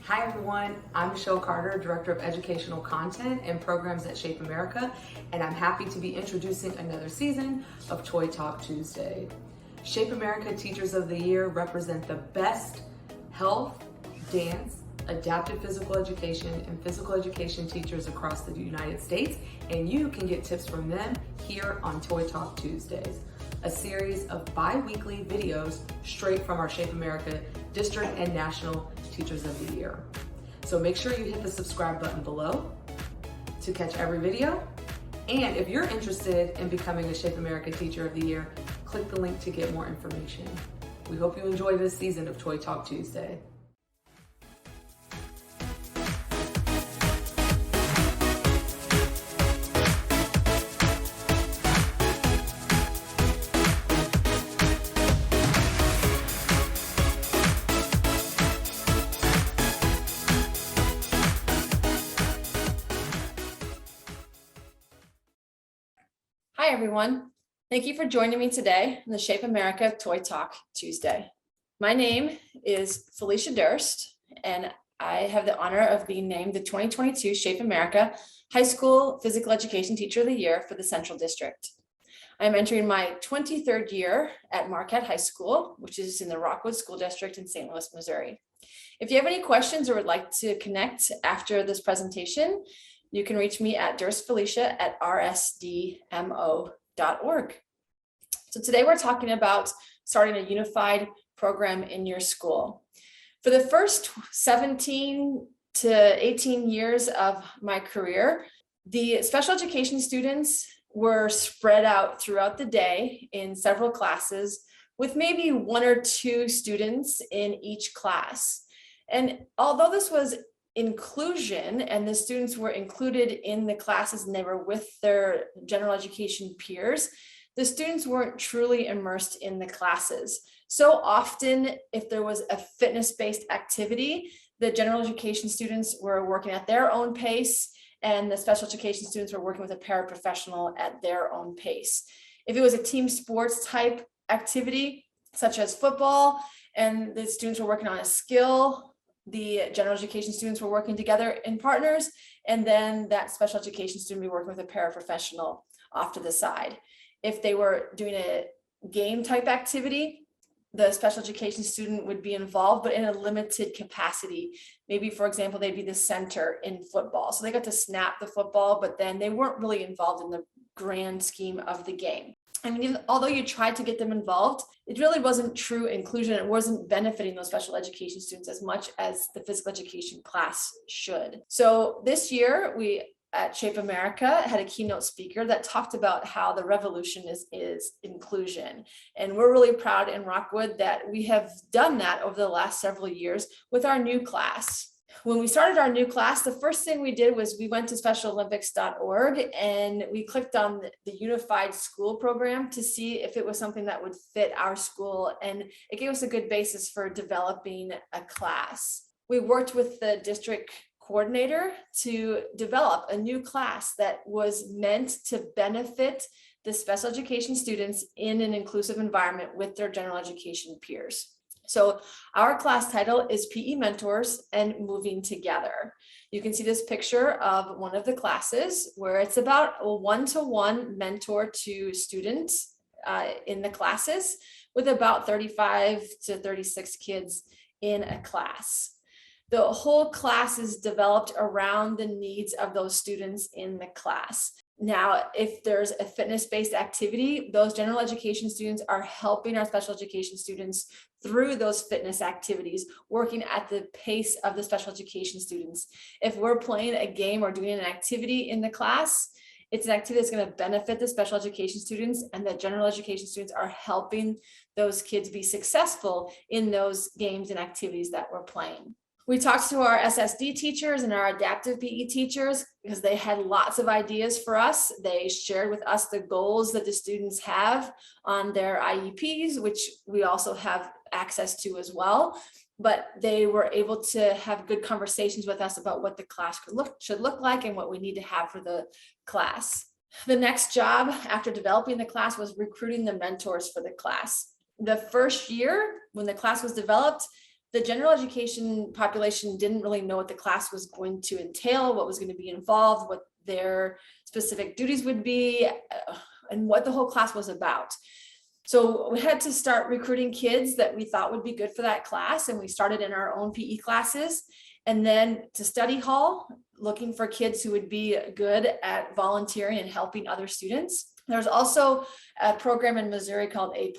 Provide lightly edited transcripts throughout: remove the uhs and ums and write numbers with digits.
Hi everyone, I'm Michelle Carter, Director of Educational Content and Programs at Shape America, and I'm happy to be introducing another season of Toy Talk Tuesday. Shape America Teachers of the Year represent the best health, dance, adaptive physical education, and physical education teachers across the United States, and you can get tips from them here on Toy Talk Tuesdays, a series of bi-weekly videos straight from our Shape America District and National Teachers of the Year. So make sure you hit the subscribe button below to catch every video. And if you're interested in becoming a Shape America Teacher of the Year, click the link to get more information. We hope you enjoy this season of Toy Talk Tuesday. Hi, everyone. Thank you for joining me today on the Shape America Toy Talk Tuesday. My name is Felicia Durst, and I have the honor of being named the 2022 Shape America High School Physical Education Teacher of the Year for the Central District. I'm entering my 23rd year at Marquette High School, which is in the Rockwood School District in St. Louis, Missouri. If you have any questions or would like to connect after this presentation, you can reach me at durstfelicia@rsdmo.org. So today we're talking about starting a unified program in your school. For the first 17 to 18 years of my career, the special education students were spread out throughout the day in several classes with maybe one or two students in each class. And although this was inclusion and the students were included in the classes and they were with their general education peers, the students weren't truly immersed in the classes. So often, if there was a fitness-based activity, the general education students were working at their own pace and the special education students were working with a paraprofessional at their own pace. If it was a team sports type activity, such as football, and the students were working on a skill, the general education students were working together in partners, and then that special education student would be working with a paraprofessional off to the side. If they were doing a game type activity, the special education student would be involved, but in a limited capacity. Maybe, for example, they'd be the center in football. So they got to snap the football, but then they weren't really involved in the grand scheme of the game. I mean, although you tried to get them involved, it really wasn't true inclusion. It wasn't benefiting those special education students as much as the physical education class should. So this year, we at Shape America had a keynote speaker that talked about how the revolution is inclusion. And we're really proud in Rockwood that we have done that over the last several years with our new class. When we started our new class, the first thing we did was we went to specialolympics.org and we clicked on the Unified School Program to see if it was something that would fit our school. And it gave us a good basis for developing a class. We worked with the district coordinator to develop a new class that was meant to benefit the special education students in an inclusive environment with their general education peers. So our class title is PE Mentors and Moving Together. You can see this picture of one of the classes where it's about a one-to-one mentor to students in the classes with about 35 to 36 kids in a class. The whole class is developed around the needs of those students in the class. Now, if there's a fitness-based activity, those general education students are helping our special education students through those fitness activities, working at the pace of the special education students. If we're playing a game or doing an activity in the class, it's an activity that's going to benefit the special education students, and the general education students are helping those kids be successful in those games and activities that we're playing. We talked to our SSD teachers and our adaptive PE teachers because they had lots of ideas for us. They shared with us the goals that the students have on their IEPs, which we also have access to as well. But they were able to have good conversations with us about what the class should look like and what we need to have for the class. The next job after developing the class was recruiting the mentors for the class. The first year when the class was developed, the general education population didn't really know what the class was going to entail, what was going to be involved, what their specific duties would be, and what the whole class was about. So we had to start recruiting kids that we thought would be good for that class. And we started in our own PE classes, and then to study hall, looking for kids who would be good at volunteering and helping other students. There's also a program in Missouri called A+,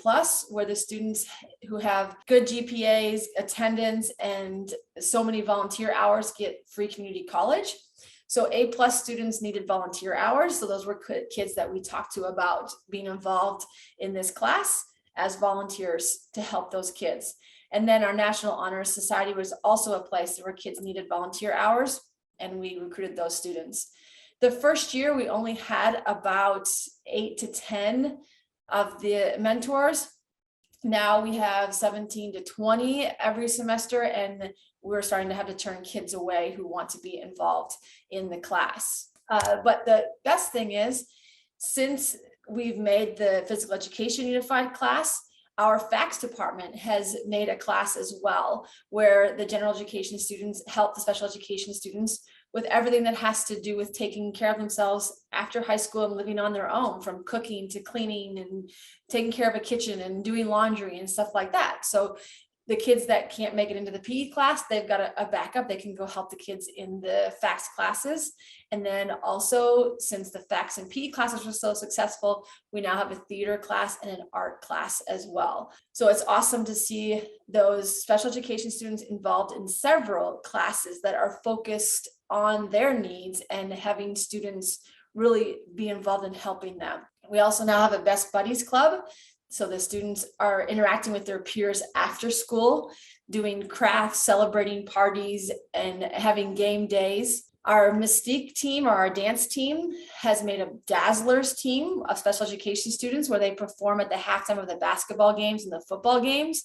where the students who have good GPAs, attendance, and so many volunteer hours get free community college. So A+ students needed volunteer hours. So those were kids that we talked to about being involved in this class as volunteers to help those kids. And then our National Honor Society was also a place where kids needed volunteer hours, and we recruited those students. The first year, we only had about 8 to 10 of the mentors. Now we have 17 to 20 every semester, and we're starting to have to turn kids away who want to be involved in the class. But the best thing is, since we've made the physical education unified class, our FACS department has made a class as well, where the general education students help the special education students with everything that has to do with taking care of themselves after high school and living on their own, from cooking to cleaning and taking care of a kitchen and doing laundry and stuff like that. So the kids that can't make it into the PE class, they've got a backup. They can go help the kids in the FACS classes. And then also, since the FACS and PE classes were so successful, we now have a theater class and an art class as well. So it's awesome to see those special education students involved in several classes that are focused on their needs and having students really be involved in helping them. We also now have a Best Buddies Club. So the students are interacting with their peers after school, doing crafts, celebrating parties, and having game days. Our Mystique team, or our dance team, has made a Dazzlers team of special education students where they perform at the halftime of the basketball games and the football games.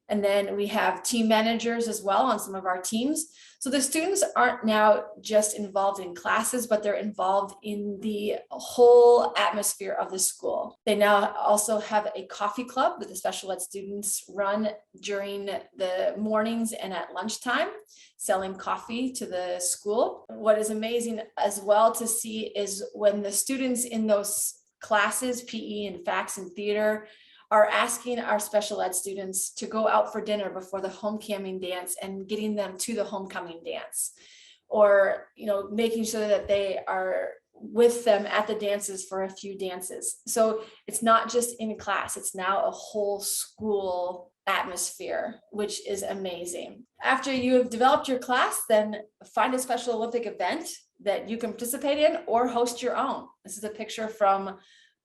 And then we have team managers as well on some of our teams. So the students aren't now just involved in classes, but they're involved in the whole atmosphere of the school. They now also have a coffee club that the special ed students run during the mornings and at lunchtime, selling coffee to the school. What is amazing as well to see is when the students in those classes, PE and FACS and theater, are asking our special ed students to go out for dinner before the homecoming dance and getting them to the homecoming dance, or making sure that they are with them at the dances for a few dances. So it's not just in class, it's now a whole school atmosphere, which is amazing. After you have developed your class, then find a Special Olympic event that you can participate in or host your own. This is a picture from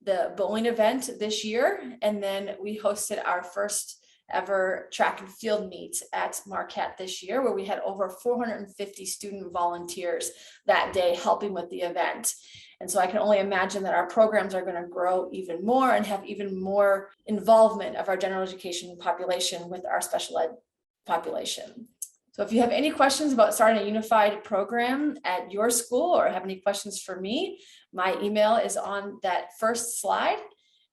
the bowling event this year, and then we hosted our first ever track and field meet at Marquette this year, where we had over 450 student volunteers that day helping with the event. And so I can only imagine that our programs are going to grow even more and have even more involvement of our general education population with our special ed population. So if you have any questions about starting a unified program at your school, or have any questions for me, my email is on that first slide.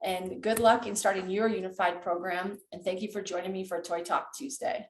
And good luck in starting your unified program. And thank you for joining me for Toy Talk Tuesday.